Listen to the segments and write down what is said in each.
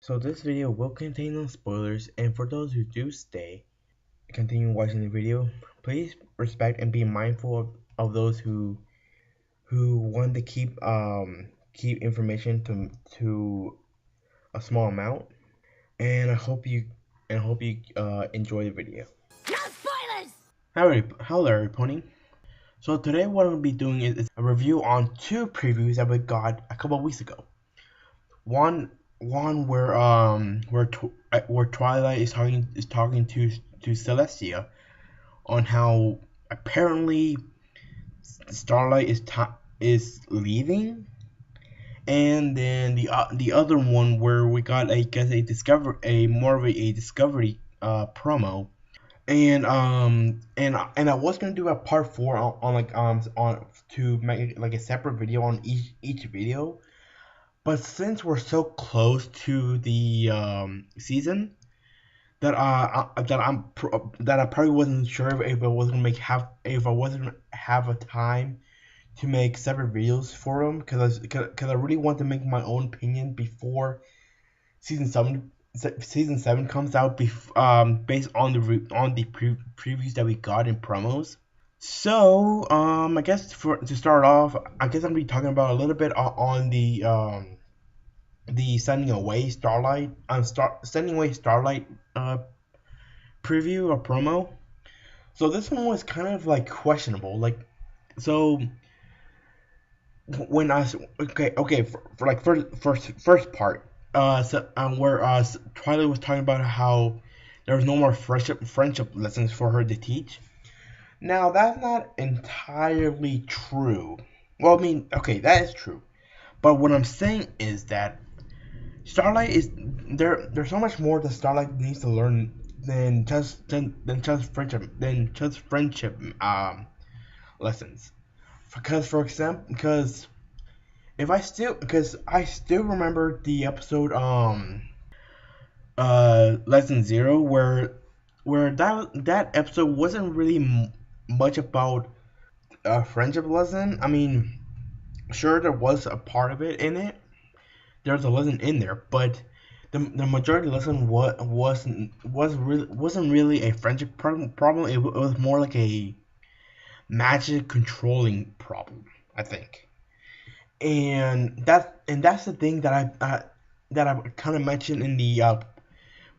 So this video will contain some spoilers, and for those who do continue watching the video, please respect and be mindful of those who want to keep information to a small amount. And I hope you enjoy the video. No spoilers! Hello, Pony. So today what I'm gonna be doing is a review on two previews that we got a couple of weeks ago. One where Twilight is talking to Celestia on how apparently Starlight is leaving, and then the other one where we got a more of a discovery promo, and I was gonna do a part 4 on to make like a separate video on each video. But since we're so close to the season, that I probably wasn't sure if I was gonna if I wasn't gonna have a time to make separate videos for them, because I really want to make my own opinion before season 7 comes out, based on the previews that we got in promos. So I guess to start off, I guess I'm gonna be talking about a little bit on the sending away Starlight preview or promo. So this one was kind of like questionable. So when I okay for like first part, where Twilight was talking about how there was no more friendship lessons for her to teach. Now that's not entirely true. Well, I mean, okay, that is true. But what I'm saying is that Starlight is there. There's so much more that Starlight needs to learn than just friendship lessons. Because because I still remember the episode lesson 0 where that episode wasn't really much about a friendship lesson. I mean, sure there was a part of it in it. There's a lesson in there, but the majority of the lesson wasn't really a friendship problem. It was more like a magic controlling problem, I think. And that's the thing that I kind of mentioned in the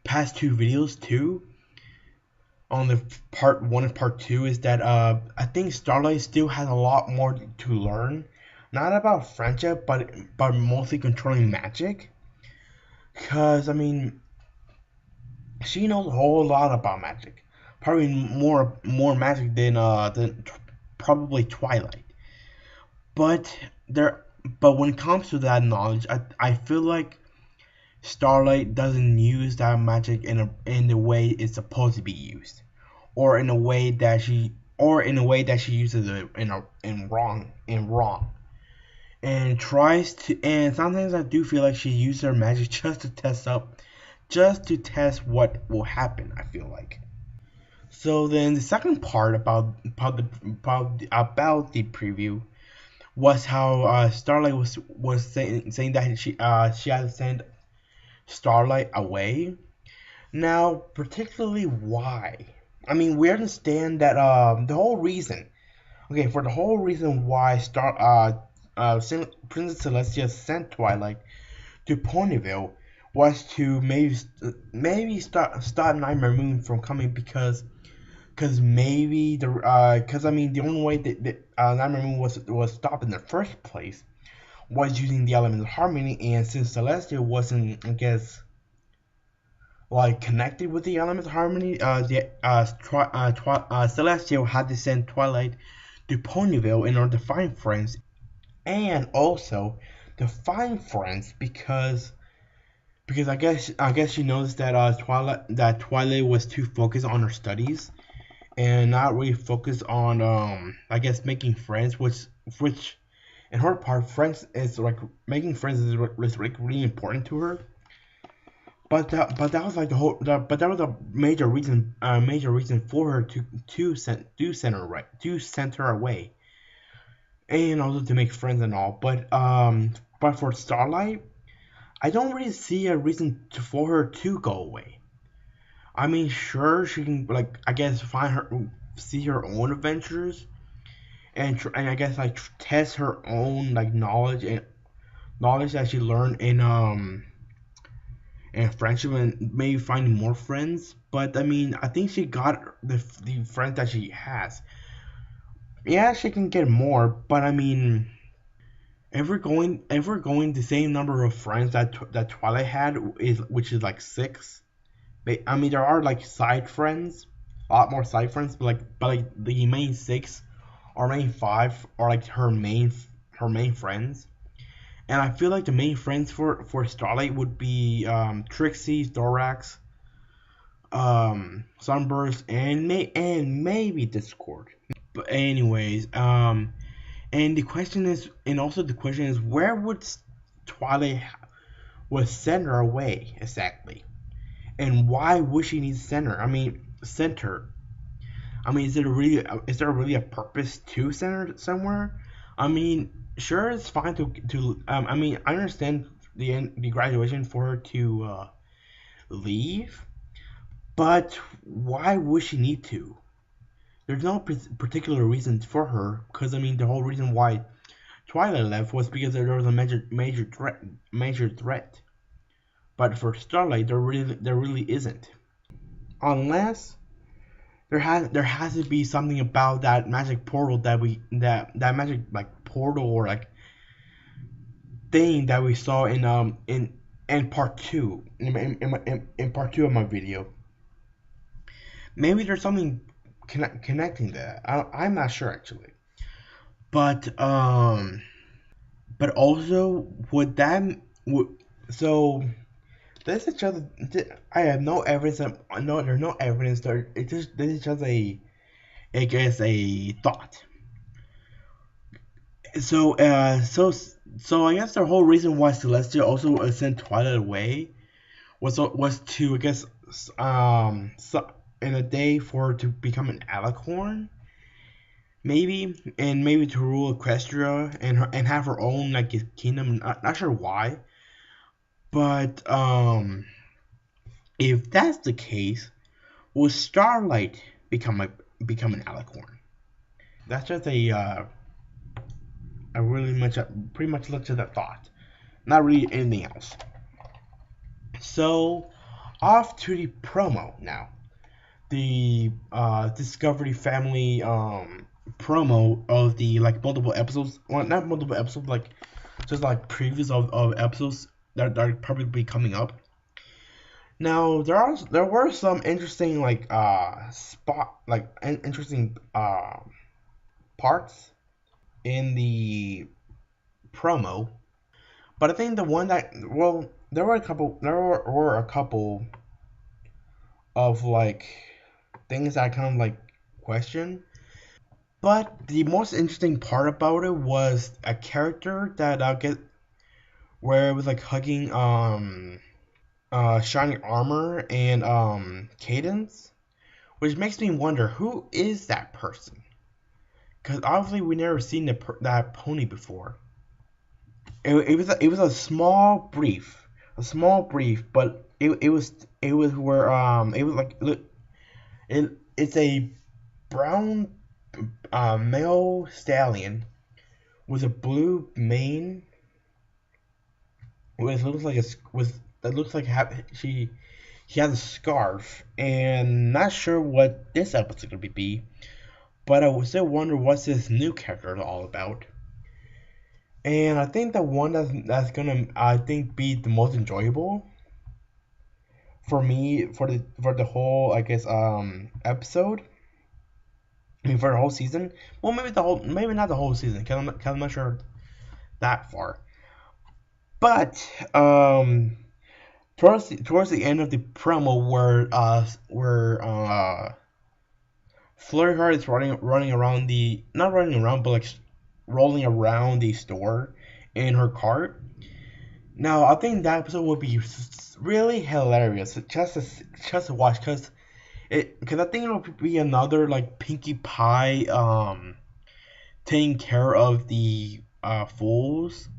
past two videos too. On the part 1 and part 2 is that I think Starlight still has a lot more to learn, not about friendship, but mostly controlling magic. Cause I mean, she knows a whole lot about magic, probably more magic than probably Twilight. But but when it comes to that knowledge, I feel like Starlight doesn't use that magic in the way it's supposed to be used, or in a way that she uses it wrong, and tries to. And sometimes I do feel like she uses her magic just to test what will happen. I feel like. So then the second part about the preview was how Starlight was saying that she had to send Starlight away. Now, particularly why? I mean, we understand that the whole reason. Okay, for the whole reason why Princess Celestia sent Twilight to Ponyville was to maybe stop Nightmare Moon from coming, because maybe because I mean the only way that Nightmare Moon was stopped in the first place was using the element of harmony, and since Celestia wasn't, I guess, like connected with the element of harmony, Celestia had to send Twilight to Ponyville in order to find friends, and also to find friends because I guess she noticed that Twilight was too focused on her studies and not really focused on I guess making friends, which in her part, friends is like making friends is like really important to her. But that was like but that was a major reason for her to send her away, and also to make friends and all. But for Starlight, I don't really see a reason for her to go away. I mean, sure, she can, like, I guess see her own adventures, and I guess like test her own like knowledge that she learned in friendship, and maybe find more friends. But I mean, I think she got the friends that she has. Yeah, she can get more, but I mean, if we're going the same number of friends that Twilight had, which is like six. I mean, there are like side friends, a lot more side friends, but like the main six or main five are like her main friends. And I feel like the main friends for Starlight would be Trixie, Thorax, Sunburst, and maybe Discord. But anyways, and the question is, and also the question is, where would Twilight was send her away exactly, and why would she need center? I mean, center. I mean, is there really a purpose to center somewhere? I mean, sure, it's fine to I mean, I understand the graduation for her to leave, but why would she need to? There's no particular reason for her, because I mean, the whole reason why Twilight left was because there was a major threat. But for Starlight, there really isn't, unless there has to be something about that magic portal that magic like portal or like thing that we saw in part two in part two of my video. Maybe there's something connecting that. I'm not sure actually, but also would so this is just I have no evidence. No, there's no evidence there. This is just I guess a thought. So I guess the whole reason why Celestia also sent Twilight away was to, I guess, in a day for her to become an alicorn, maybe to rule Equestria and have her own like kingdom. Not sure why, but if that's the case, will Starlight become an alicorn? That's just a really much pretty much looked at that thought, not really anything else. So off to the promo now. The Discovery Family promo of the like multiple episodes, well, not multiple episodes, like just like previews of episodes that are probably coming up. Now there were some interesting like interesting parts in the promo, but I think the one that, well, there were a couple of like things that I kind of like question. But the most interesting part about it was a character that I'll get, where it was like hugging Shining Armor and Cadence, which makes me wonder who is that person, because obviously we never seen that pony before. It was a small brief, but it was where it was like, look, it's a brown male stallion with a blue mane, with looks like a with that looks like he has a scarf, and not sure what this episode gonna be, but I would still wonder what's this new character all about. And I think the one that's gonna, I think, be the most enjoyable for me for the whole, I guess, episode. I mean, for the whole season. Well, maybe not the whole season, because I'm not sure that far. But towards the end of the promo, where Flurry Heart is running around the, not running around, but like rolling around the store in her cart. Now, I think that episode would be really hilarious just to watch, because I think it would be another like Pinkie Pie taking care of the fools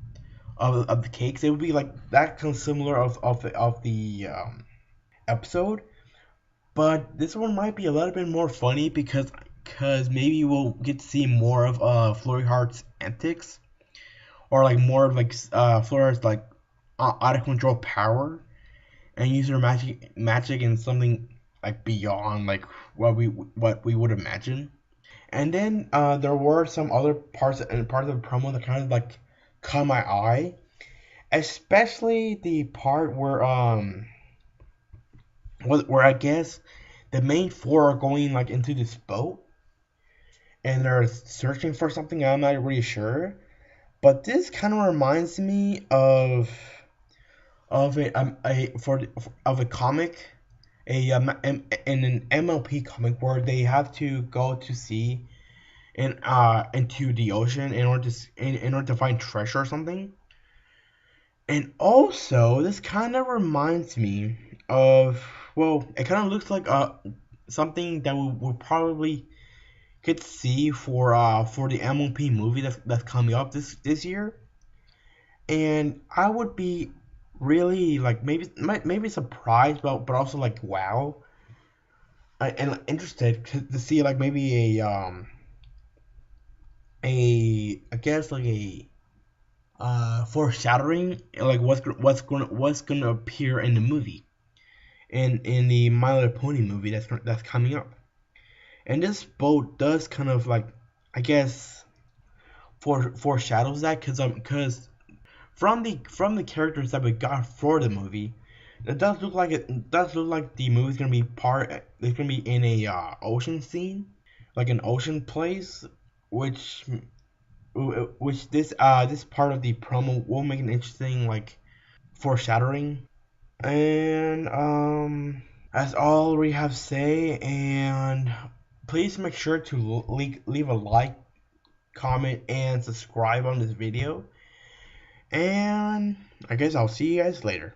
of the cakes. It would be like that kind of similar of the episode, but this one might be a little bit more funny because maybe we'll get to see more of Flurry Heart's antics, or like more of like Flurry's like out of control power, and use her magic in something like beyond like what we would imagine. And then there were some other parts of the promo that kind of like caught my eye, especially the part where I guess the main four are going like into this boat and they're searching for something. I'm not really sure, but this kind of reminds me of a comic, in an MLP comic where they have to go to sea into the ocean in order to find treasure or something. And also, this kind of reminds me of, well, it kind of looks like something that we will probably could see for the MLP movie that's coming up this year. And I would be really like maybe surprised, but also like wow, and interested to see like maybe a I guess like a foreshadowing like what's gonna appear in the movie, in the My Little Pony movie that's coming up. And this boat does kind of like, I guess, foreshadows that, because from the characters that we got for the movie, it does look like the movie's gonna be it's gonna be in a ocean scene, like an ocean place, which this part of the promo will make an interesting like foreshadowing. And that's all we have to say. And please make sure to leave a like, comment, and subscribe on this video. And I guess I'll see you guys later.